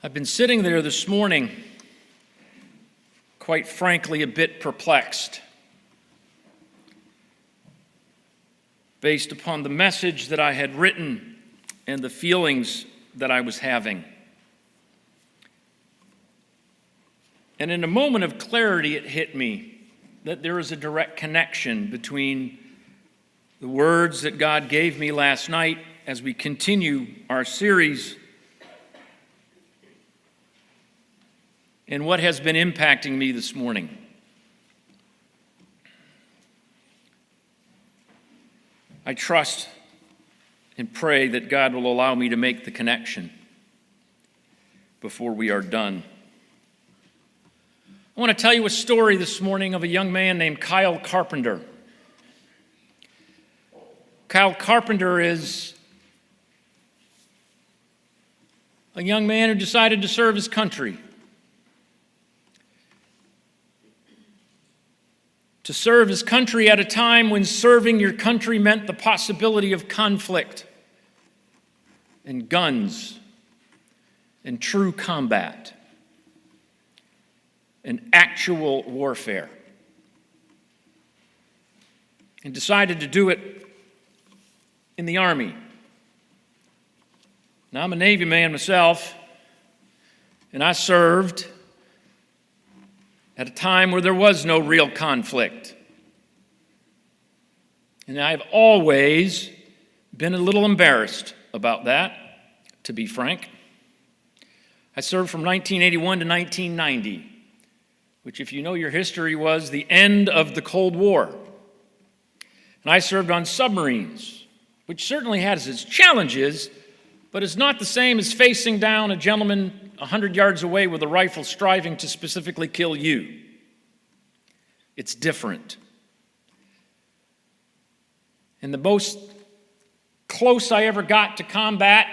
I've been sitting there this morning, quite frankly, a bit perplexed, based upon the message that I had written and the feelings that I was having. And in a moment of clarity, it hit me that there is a direct connection between the words that God gave me last night as we continue our series and what has been impacting me this morning. I trust and pray that God will allow me to make the connection before we are done. I want to tell you a story this morning of a young man named Kyle Carpenter. Kyle Carpenter is a young man who decided to serve his country. To serve his country at a time when serving your country meant the possibility of conflict and guns and true combat and actual warfare. And decided to do it in the Army. Now, I'm a Navy man myself, and I served at a time where there was no real conflict. And I've always been a little embarrassed about that, to be frank. I served from 1981 to 1990, which, if you know your history, was the end of the Cold War. And I served on submarines, which certainly has its challenges, but is not the same as facing down a gentleman 100 yards away with a rifle striving to specifically kill you. It's different. And the most close I ever got to combat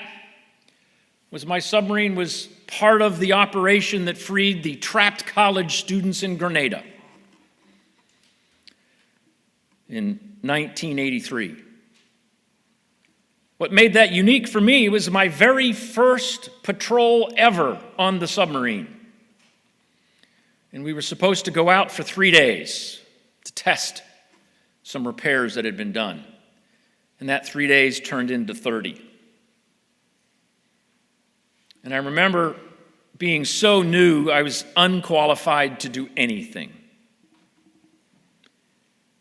was my submarine was part of the operation that freed the trapped college students in Grenada in 1983. What made that unique for me was my very first patrol ever on the submarine. And we were supposed to go out for 3 days to test some repairs that had been done. And that 3 days turned into 30. And I remember being so new, I was unqualified to do anything.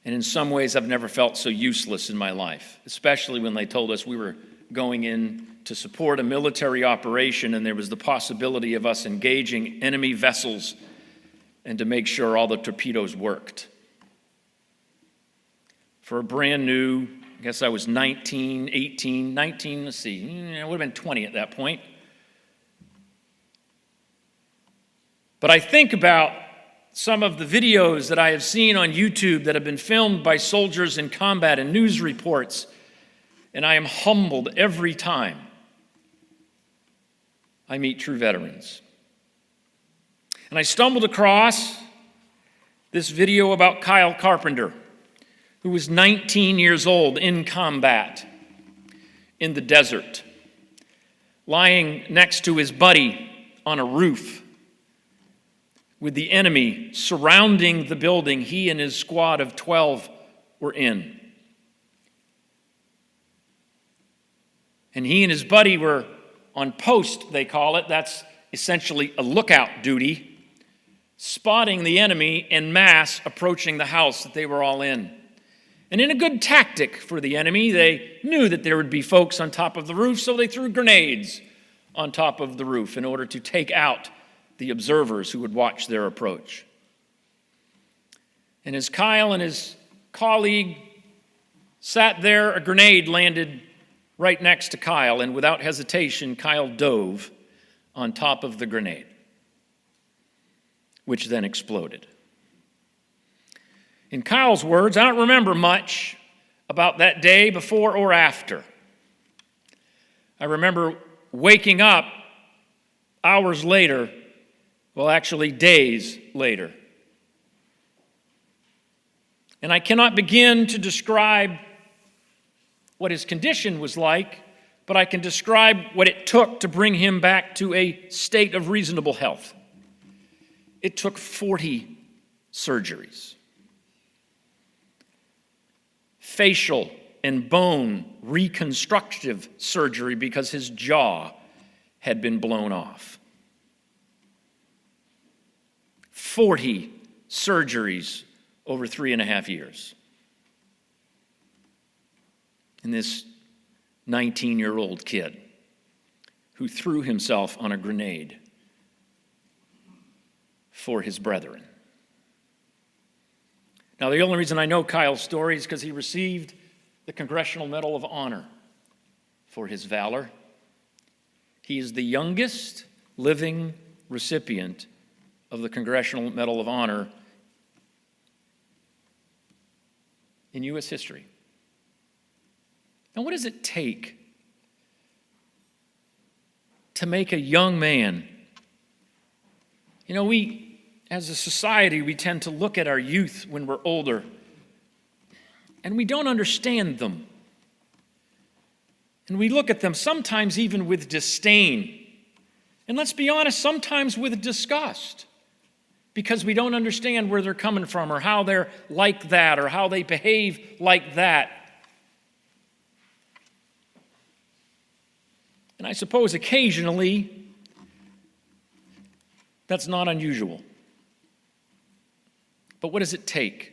And in some ways, I've never felt so useless in my life, especially when they told us we were going in to support a military operation and there was the possibility of us engaging enemy vessels and to make sure all the torpedoes worked. For a brand new, I guess I was 19, let's see, I would have been 20 at that point. But I think about some of the videos that I have seen on YouTube that have been filmed by soldiers in combat and news reports, and I am humbled every time I meet true veterans. And I stumbled across this video about Kyle Carpenter, who was 19 years old in combat in the desert, lying next to his buddy on a roof, with the enemy surrounding the building he and his squad of 12 were in. And he and his buddy were on post, they call it. That's essentially a lookout duty, spotting the enemy en masse approaching the house that they were all in. And in a good tactic for the enemy, they knew that there would be folks on top of the roof, so they threw grenades on top of the roof in order to take out the observers who would watch their approach. And as Kyle and his colleague sat there, a grenade landed right next to Kyle, and without hesitation, Kyle dove on top of the grenade, which then exploded. In Kyle's words, I don't remember much about that day before or after. I remember waking up hours later, well, actually days later. And I cannot begin to describe what his condition was like but I can describe what it took to bring him back to a state of reasonable health. It took 40 surgeries. Facial and bone reconstructive surgery because his jaw had been blown off. 40 surgeries over 3.5 years. And this 19-year-old kid who threw himself on a grenade for his brethren. Now, the only reason I know Kyle's story is because he received the Congressional Medal of Honor for his valor. He is the youngest living recipient of the Congressional Medal of Honor in U.S. history. Now, what does it take to make a young man? You know, we, as a society, we tend to look at our youth when we're older, and we don't understand them. And we look at them sometimes even with disdain. And let's be honest, sometimes with disgust, because we don't understand where they're coming from or how they're like that or how they behave like that. And I suppose occasionally that's not unusual. But what does it take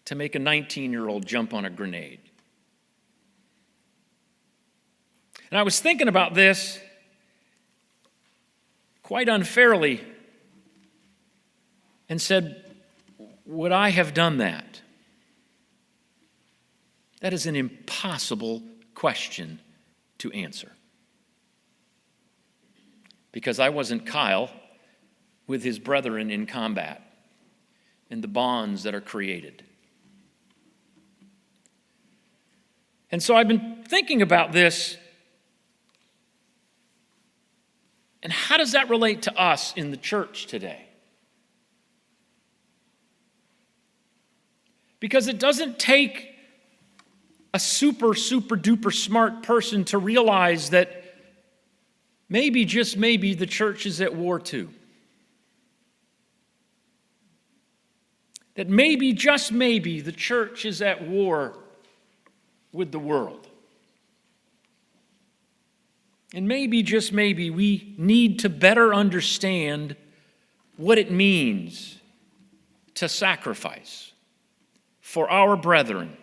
to make a 19-year-old jump on a grenade? And I was thinking about this quite unfairly and said, would I have done that? That is an impossible question to answer. Because I wasn't Kyle with his brethren in combat and the bonds that are created. And so I've been thinking about this, and how does that relate to us in the church today? Because it doesn't take a super duper smart person to realize that maybe, just maybe, the church is at war too. That maybe, just maybe, the church is at war with the world. And maybe, just maybe, we need to better understand what it means to sacrifice for our brethren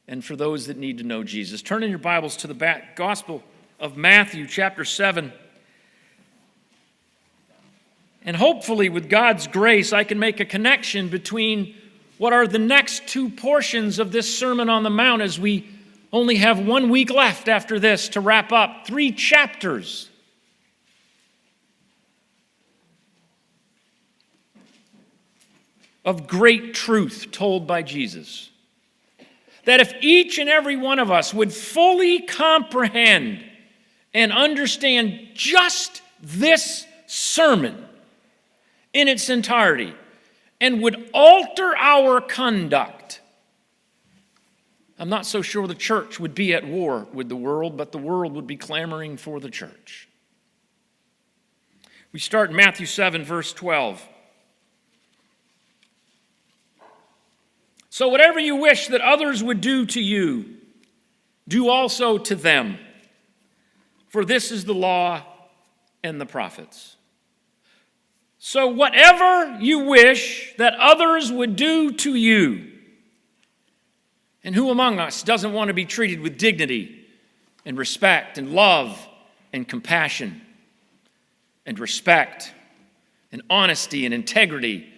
and for those that need to know Jesus. Turn in your Bibles to the Gospel of Matthew, chapter 7. And hopefully, with God's grace, I can make a connection between what are the next two portions of this Sermon on the Mount, as we only have 1 week left after this to wrap up 3 chapters. Of great truth told by Jesus. That if each and every one of us would fully comprehend and understand just this sermon in its entirety and would alter our conduct, I'm not so sure the church would be at war with the world, but the world would be clamoring for the church. We start in Matthew 7, verse 12. So whatever you wish that others would do to you, do also to them. For this is the law and the prophets. So whatever you wish that others would do to you, and who among us doesn't want to be treated with dignity and respect and love and compassion and respect and honesty and integrity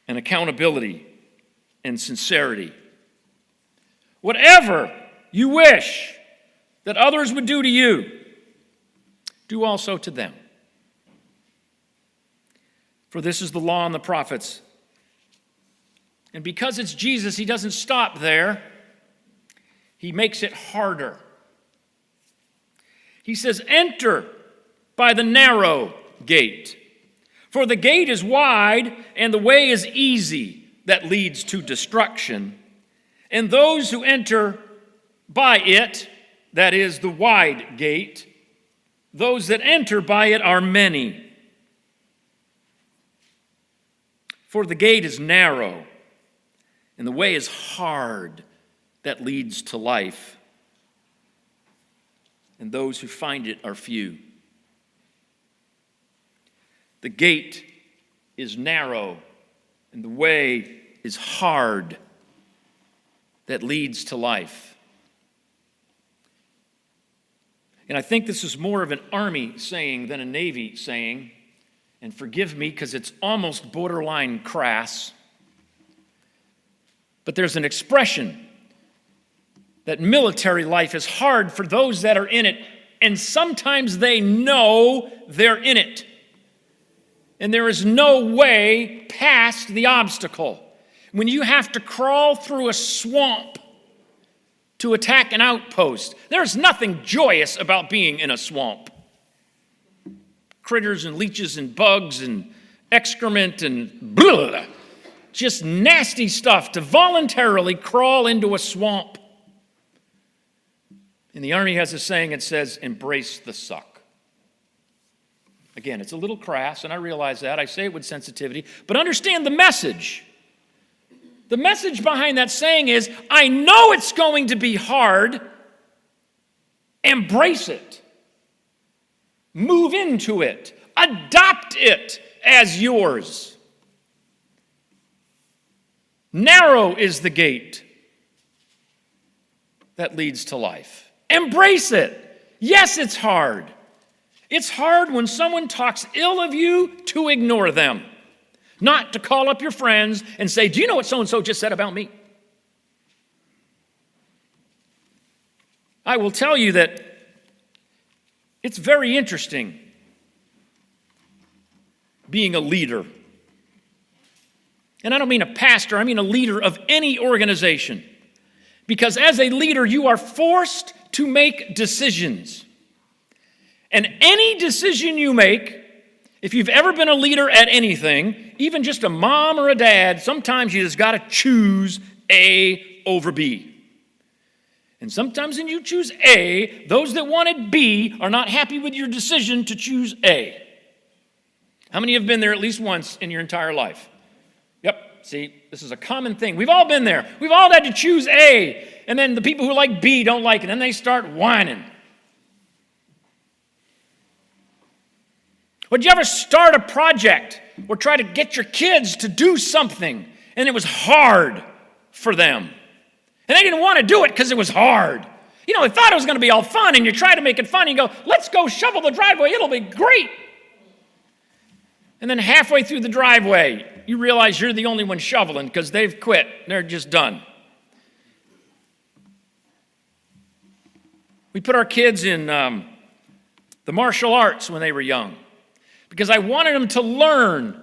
and accountability and sincerity? Whatever you wish that others would do to you, do also to them. For this is the law and the prophets. And because it's Jesus, he doesn't stop there. He makes it harder. He says, enter by the narrow gate. For the gate is wide and the way is easy that leads to destruction. And those who enter By it, that is the wide gate, those that enter by it are many. For the gate is narrow, and the way is hard that leads to life, and those who find it are few. The gate is narrow, and the way is hard that leads to life. And I think this is more of an Army saying than a Navy saying, and forgive me because it's almost borderline crass, but there's an expression that military life is hard for those that are in it, and sometimes they know they're in it. And there is no way past the obstacle. When you have to crawl through a swamp to attack an outpost, there's nothing joyous about being in a swamp. Critters and leeches and bugs and excrement and blah, just nasty stuff to voluntarily crawl into a swamp. And the Army has a saying, it says, embrace the suck. Again, it's a little crass, and I realize that. I say it with sensitivity, but understand the message. The message behind that saying is, I know it's going to be hard. Embrace it. Move into it. Adopt it as yours. Narrow is the gate that leads to life. Embrace it. Yes, it's hard. It's hard when someone talks ill of you to ignore them. Not to call up your friends and say, do you know what so-and-so just said about me? I will tell you that it's very interesting being a leader. And I don't mean a pastor, I mean a leader of any organization. Because as a leader, you are forced to make decisions. And any decision you make, if you've ever been a leader at anything, even just a mom or a dad, sometimes you just got to choose A over B. And sometimes when you choose A, those that wanted B are not happy with your decision to choose A. How many have been there at least once in your entire life? Yep, see, this is a common thing. We've all been there. We've all had to choose A, and then the people who like B don't like it, and then they start whining. Would you ever start a project or try to get your kids to do something and it was hard for them? And they didn't want to do it because it was hard. You know, they thought it was going to be all fun, and you try to make it fun, and you go, let's go shovel the driveway, it'll be great. And then halfway through the driveway, you realize you're the only one shoveling because they've quit. They're just done. We put our kids in the martial arts when they were young, because I wanted them to learn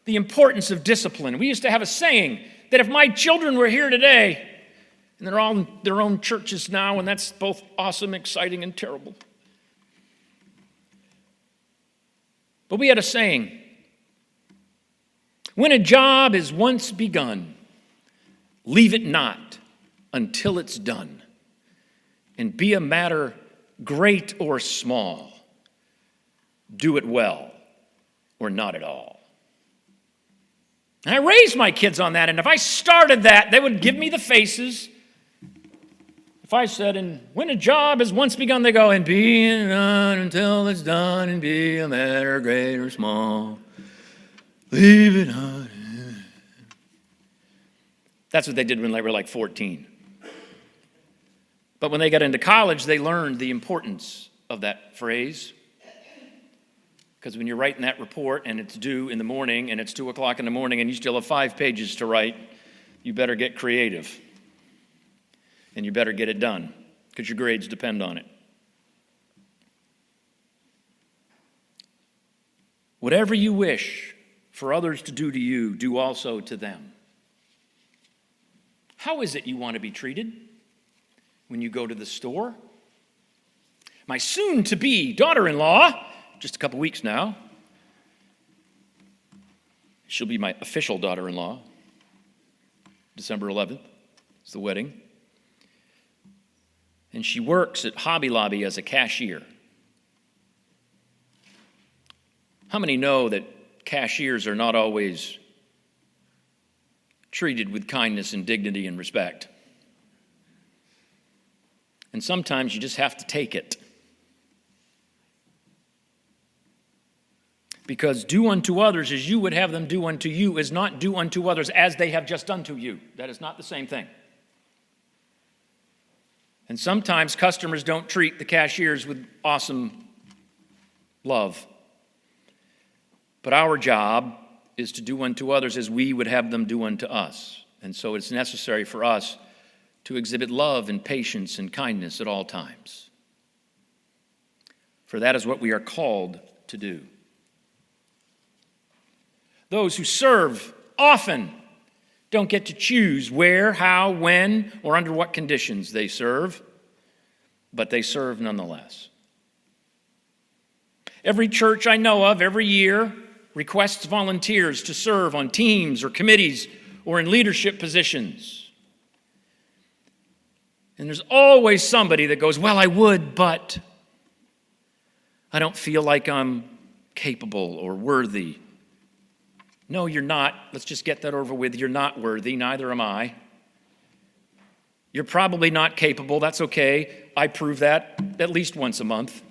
the importance of discipline. We used to have a saying that if my children were here today, and they're all in their own churches now, and that's both awesome, exciting, and terrible. But we had a saying, when a job is once begun, leave it not until it's done, and be a matter great or small, do it well or not at all. And I raised my kids on that, and if I started that, they would give me the faces. If I said, and when a job is once begun, they go, and be it done until it's done, and be a matter great or small, leave it on. That's what they did when they were like 14. But when they got into college, they learned the importance of that phrase. Because when you're writing that report and it's due in the morning and it's 2 o'clock in the morning and you still have 5 pages to write, you better get creative. And you better get it done because your grades depend on it. Whatever you wish for others to do to you, do also to them. How is it you want to be treated when you go to the store? My soon-to-be daughter-in-law, just a couple weeks now. She'll be my official daughter-in-law. December 11th is the wedding. and she works at Hobby Lobby as a cashier. How many know that cashiers are not always treated with kindness and dignity and respect? And sometimes you just have to take it. Because do unto others as you would have them do unto you is not do unto others as they have just done to you. That is not the same thing. And sometimes customers don't treat the cashiers with awesome love. But our job is to do unto others as we would have them do unto us. And so it's necessary for us to exhibit love and patience and kindness at all times. For that is what we are called to do. Those who serve often don't get to choose where, how, when, or under what conditions they serve, but they serve nonetheless. Every church I know of every year requests volunteers to serve on teams or committees or in leadership positions. And there's always somebody that goes, well, I would, but I don't feel like I'm capable or worthy. No, you're not. Let's just get that over with. You're not worthy. Neither am I. You're probably not capable. That's okay. I prove that at least once a month.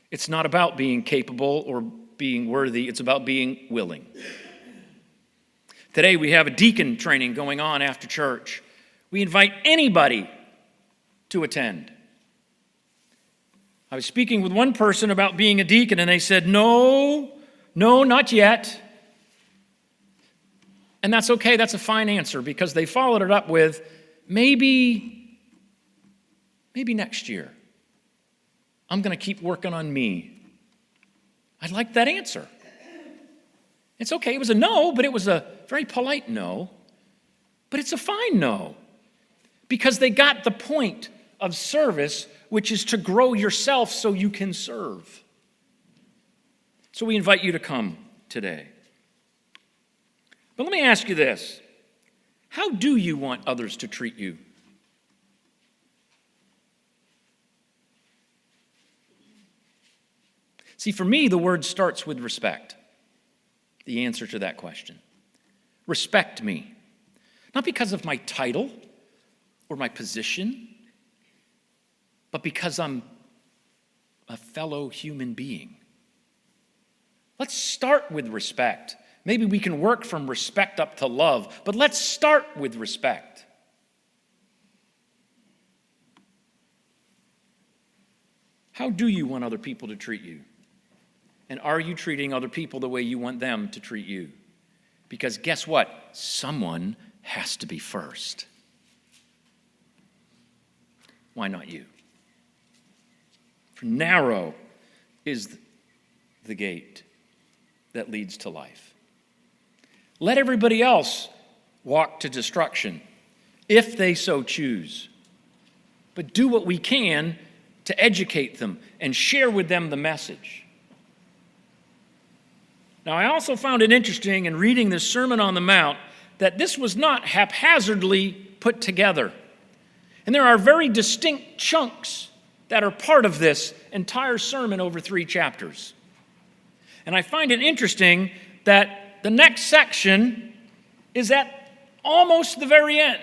It's not about being capable or being worthy. It's about being willing. Today we have a deacon training going on after church. We invite anybody to attend. I was speaking with one person about being a deacon, and they said, no, not yet. And that's okay. That's a fine answer, because they followed it up with, maybe next year. I'm going to keep working on me. I like that answer. It's okay. It was a no, but it was a very polite no. But it's a fine no, because they got the point of service, which is to grow yourself so you can serve. So we invite you to come today. But let me ask you this. How do you want others to treat you? See, for me, the word starts with respect. The answer to that question. Respect me. Not because of my title or my position, but because I'm a fellow human being. Let's start with respect. Maybe we can work from respect up to love, but let's start with respect. How do you want other people to treat you? And are you treating other people the way you want them to treat you? Because guess what? Someone has to be first. Why not you? For narrow is the gate that leads to life. Let everybody else walk to destruction, if they so choose. But do what we can to educate them and share with them the message. Now, I also found it interesting in reading this Sermon on the Mount that this was not haphazardly put together. And there are very distinct chunks that are part of this entire sermon over 3 chapters. And I find it interesting that the next section is at almost the very end.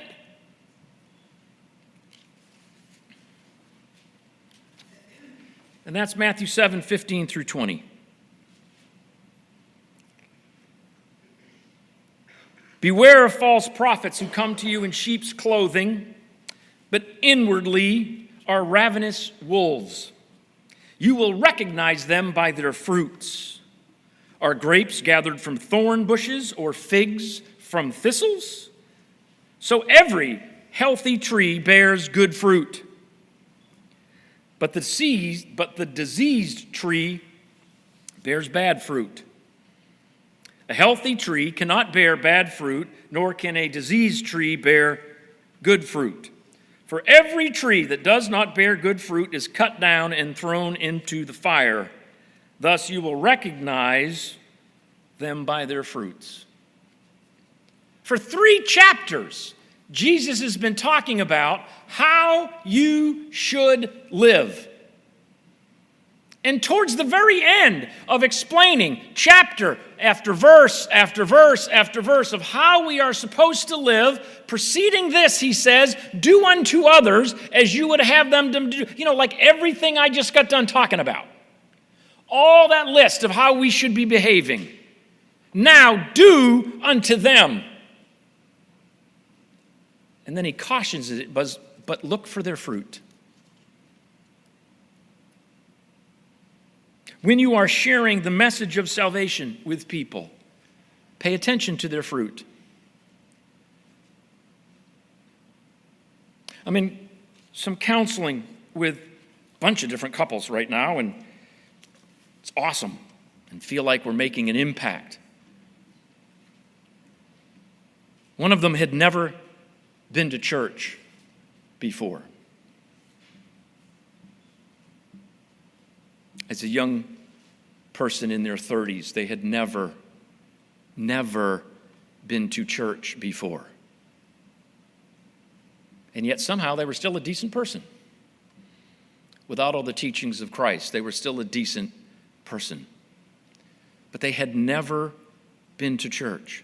And that's Matthew 7:15 through 20. Beware of false prophets who come to you in sheep's clothing, but inwardly are ravenous wolves. You will recognize them by their fruits. Are grapes gathered from thorn bushes or figs from thistles? So every healthy tree bears good fruit. But the diseased tree bears bad fruit. A healthy tree cannot bear bad fruit, nor can a diseased tree bear good fruit. For every tree that does not bear good fruit is cut down and thrown into the fire. Thus you will recognize them by their fruits. For 3 chapters, Jesus has been talking about how you should live. And towards the very end of explaining chapter after verse after verse after verse of how we are supposed to live, preceding this, he says, do unto others as you would have them do. Like everything I just got done talking about. All that list of how we should be behaving. Now do unto them. And then he cautions it, but look for their fruit. When you are sharing the message of salvation with people, pay attention to their fruit. I'm in some counseling with a bunch of different couples right now, and it's awesome and feel like we're making an impact. One of them had never been to church before. As a young person in their 30s, they had never been to church before. And yet somehow they were still a decent person. Without all the teachings of Christ, they were still a decent person. But they had never been to church.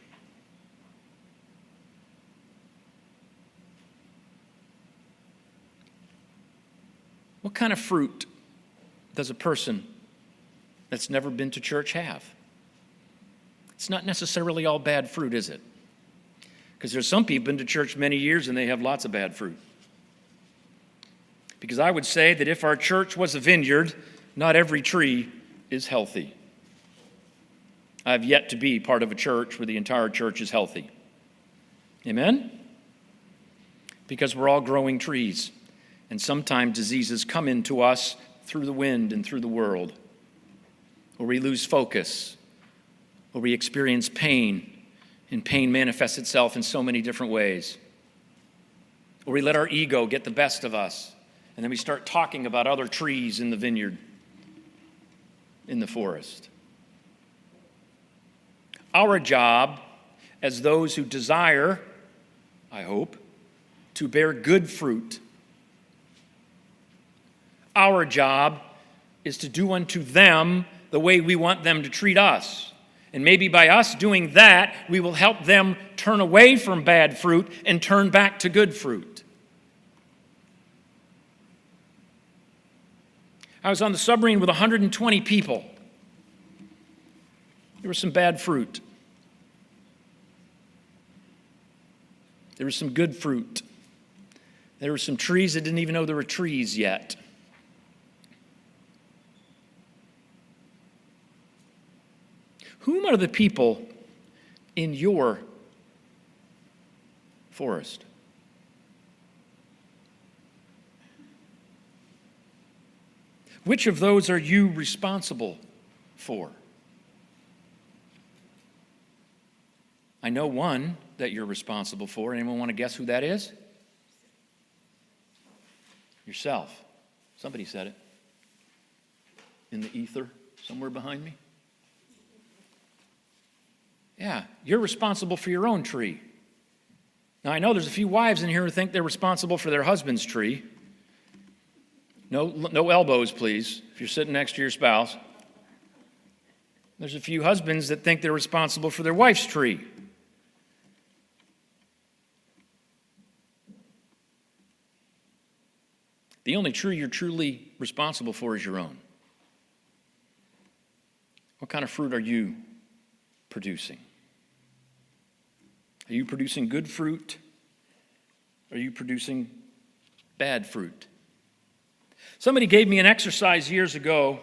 What kind of fruit does a person that's never been to church have? It's not necessarily all bad fruit, is it? Because there's some people who've been to church many years and they have lots of bad fruit. Because I would say that if our church was a vineyard, not every tree is healthy. I've yet to be part of a church where the entire church is healthy. Amen? Because we're all growing trees. And sometimes diseases come into us through the wind and through the world, or we lose focus, or we experience pain, and pain manifests itself in so many different ways. Or we let our ego get the best of us, and then we start talking about other trees in the vineyard, in the forest. Our job as those who desire, I hope, to bear good fruit, our job is to do unto them the way we want them to treat us. And maybe by us doing that, we will help them turn away from bad fruit and turn back to good fruit. I was on the submarine with 120 people. There was some bad fruit. There was some good fruit. There were some trees that didn't even know there were trees yet. Whom are the people in your forest? Which of those are you responsible for? I know one that you're responsible for. Anyone want to guess who that is? Yourself. Somebody said it. In the ether, somewhere behind me. Yeah, you're responsible for your own tree. Now, I know there's a few wives in here who think they're responsible for their husband's tree. No elbows, please, if you're sitting next to your spouse. There's a few husbands that think they're responsible for their wife's tree. The only tree you're truly responsible for is your own. What kind of fruit are you producing? Are you producing good fruit? Are you producing bad fruit? Somebody gave me an exercise years ago.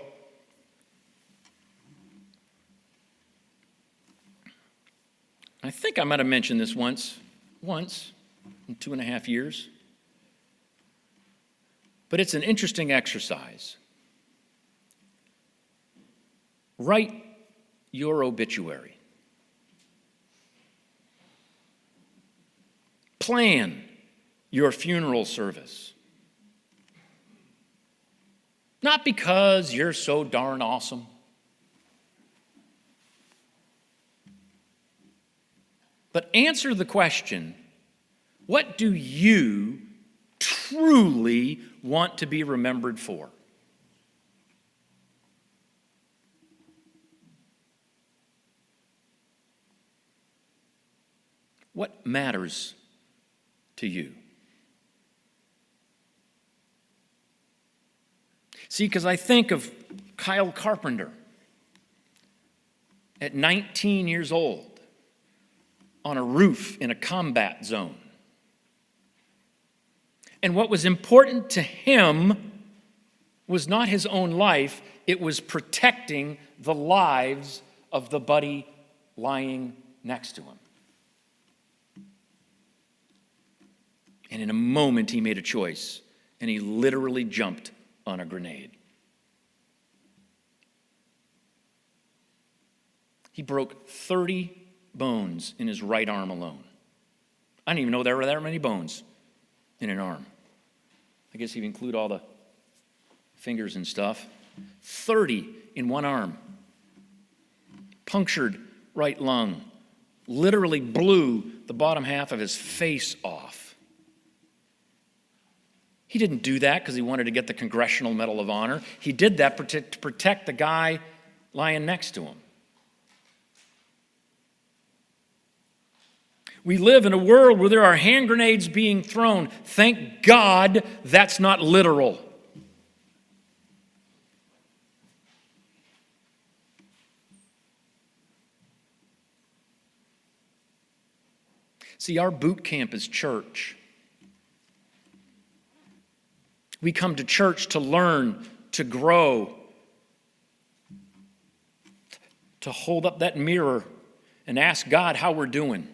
I think I might have mentioned this once in 2.5 years. But it's an interesting exercise. Write your obituary. Plan your funeral service. Not because you're so darn awesome. But answer the question, What do you truly want to be remembered for? What matters to you? See, because I think of Kyle Carpenter at 19 years old on a roof in a combat zone. And what was important to him was not his own life, it was protecting the lives of the buddy lying next to him. And in a moment, he made a choice, and he literally jumped on a grenade. He broke 30 bones in his right arm alone. I didn't even know there were that many bones in an arm. I guess if you include all the fingers and stuff. 30 in one arm. Punctured right lung. Literally blew the bottom half of his face off. He didn't do that because he wanted to get the Congressional Medal of Honor. He did that to protect the guy lying next to him. We live in a world where there are hand grenades being thrown. Thank God that's not literal. See, our boot camp is church. We come to church to learn, to grow, to hold up that mirror and ask God how we're doing.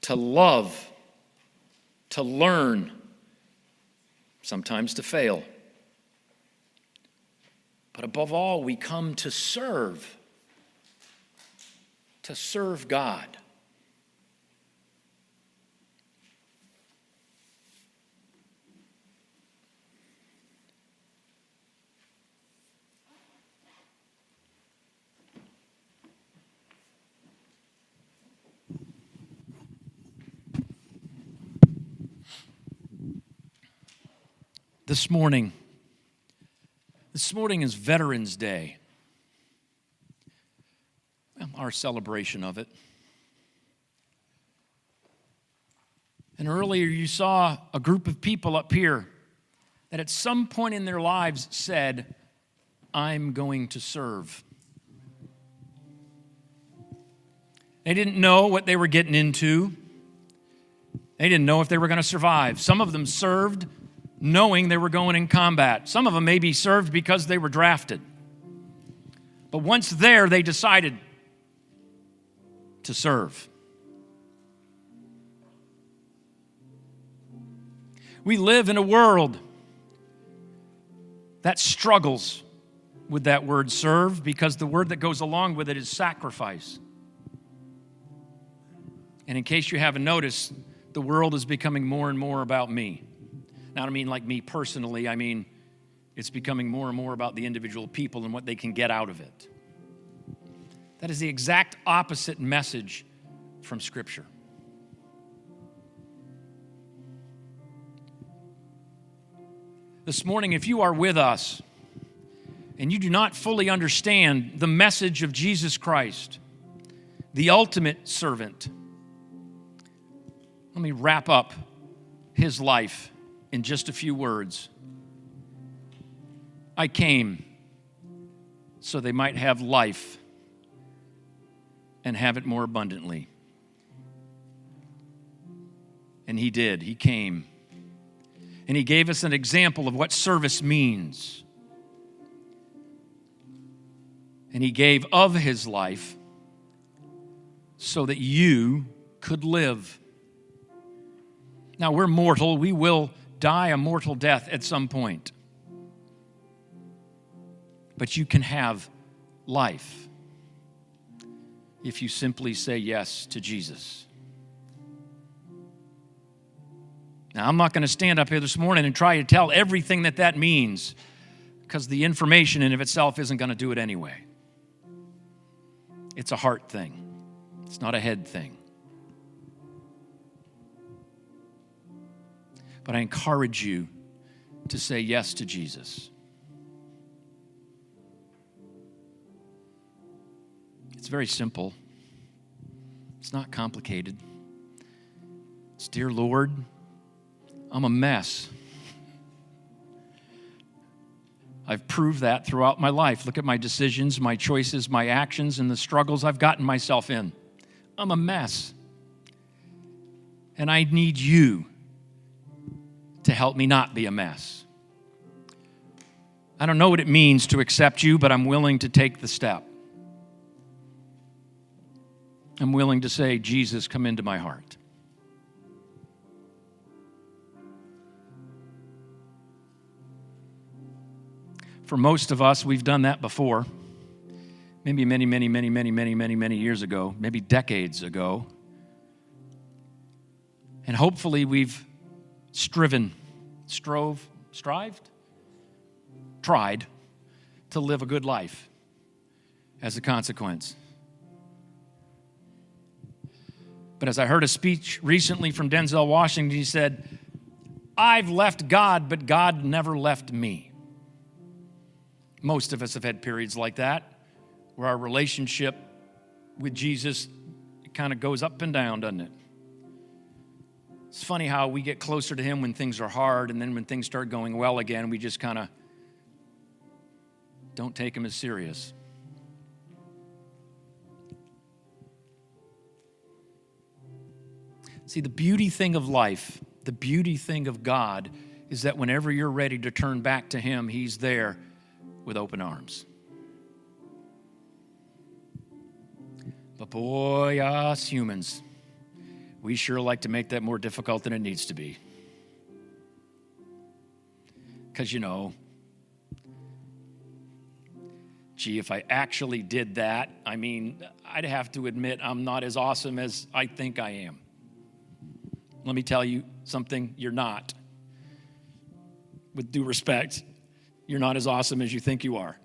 To love, to learn, sometimes to fail. But above all, we come to serve God. This morning is Veterans Day. Well, our celebration of it. And earlier you saw a group of people up here that at some point in their lives said, I'm going to serve. They didn't know what they were getting into. They didn't know if they were going to survive. Some of them served knowing they were going in combat. Some of them maybe served because they were drafted. But once there, they decided to serve. We live in a world that struggles with that word serve because the word that goes along with it is sacrifice. And in case you haven't noticed, the world is becoming more and more about me. Now, I don't mean like me personally. I mean, it's becoming more and more about the individual people and what they can get out of it. That is the exact opposite message from Scripture. This morning, if you are with us and you do not fully understand the message of Jesus Christ, the ultimate servant, let me wrap up his life in just a few words. I came so they might have life and have it more abundantly. And he did. He came. And he gave us an example of what service means. And he gave of his life so that you could live. Now, we're mortal. We will die a mortal death at some point. But you can have life if you simply say yes to Jesus. Now, I'm not going to stand up here this morning and try to tell everything that means, because the information in of itself isn't going to do it anyway. It's a heart thing. It's not a head thing. But I encourage you to say yes to Jesus. It's very simple. It's not complicated. It's, dear Lord, I'm a mess. I've proved that throughout my life. Look at my decisions, my choices, my actions, and the struggles I've gotten myself in. I'm a mess. And I need you to help me not be a mess. I don't know what it means to accept you, but I'm willing to take the step. I'm willing to say, Jesus, come into my heart. For most of us, we've done that before. Maybe many years ago, maybe decades ago. And hopefully we've tried to live a good life as a consequence. But as I heard a speech recently from Denzel Washington, he said, I've left God, but God never left me. Most of us have had periods like that, where our relationship with Jesus kind of goes up and down, doesn't it? It's funny how we get closer to him when things are hard, and then when things start going well again, we just kind of don't take him as serious. See, the beauty thing of life, the beauty thing of God, is that whenever you're ready to turn back to him, he's there with open arms. But boy, us humans, we sure like to make that more difficult than it needs to be. Because, if I actually did that, I'd have to admit I'm not as awesome as I think I am. Let me tell you something, you're not. With due respect, you're not as awesome as you think you are.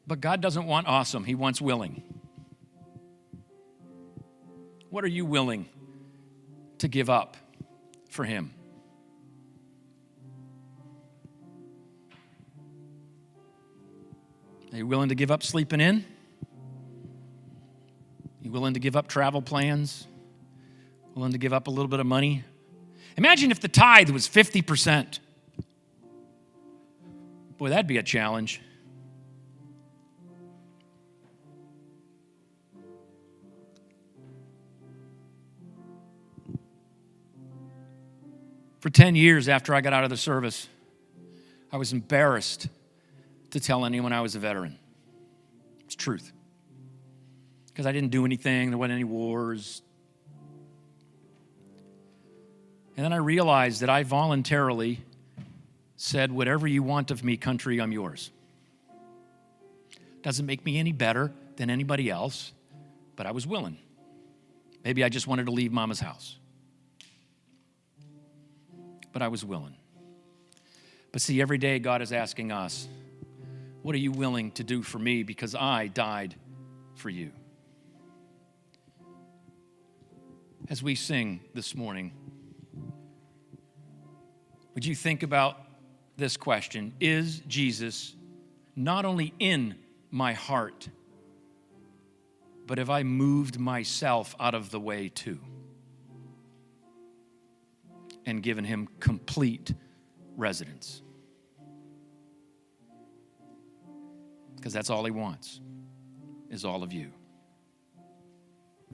But God doesn't want awesome, he wants willing. What are you willing to give up for him? Are you willing to give up sleeping in? You willing to give up travel plans? Willing to give up a little bit of money? Imagine if the tithe was 50%. Boy, that'd be a challenge. For 10 years after I got out of the service, I was embarrassed to tell anyone I was a veteran. It's truth. Because I didn't do anything, there wasn't any wars. And then I realized that I voluntarily said, whatever you want of me, country, I'm yours. Doesn't make me any better than anybody else, but I was willing. Maybe I just wanted to leave Mama's house. But I was willing. But see, every day God is asking us, what are you willing to do for me because I died for you? As we sing this morning, would you think about this question? Is Jesus not only in my heart, but have I moved myself out of the way too? And given him complete residence? Because that's all he wants, is all of you.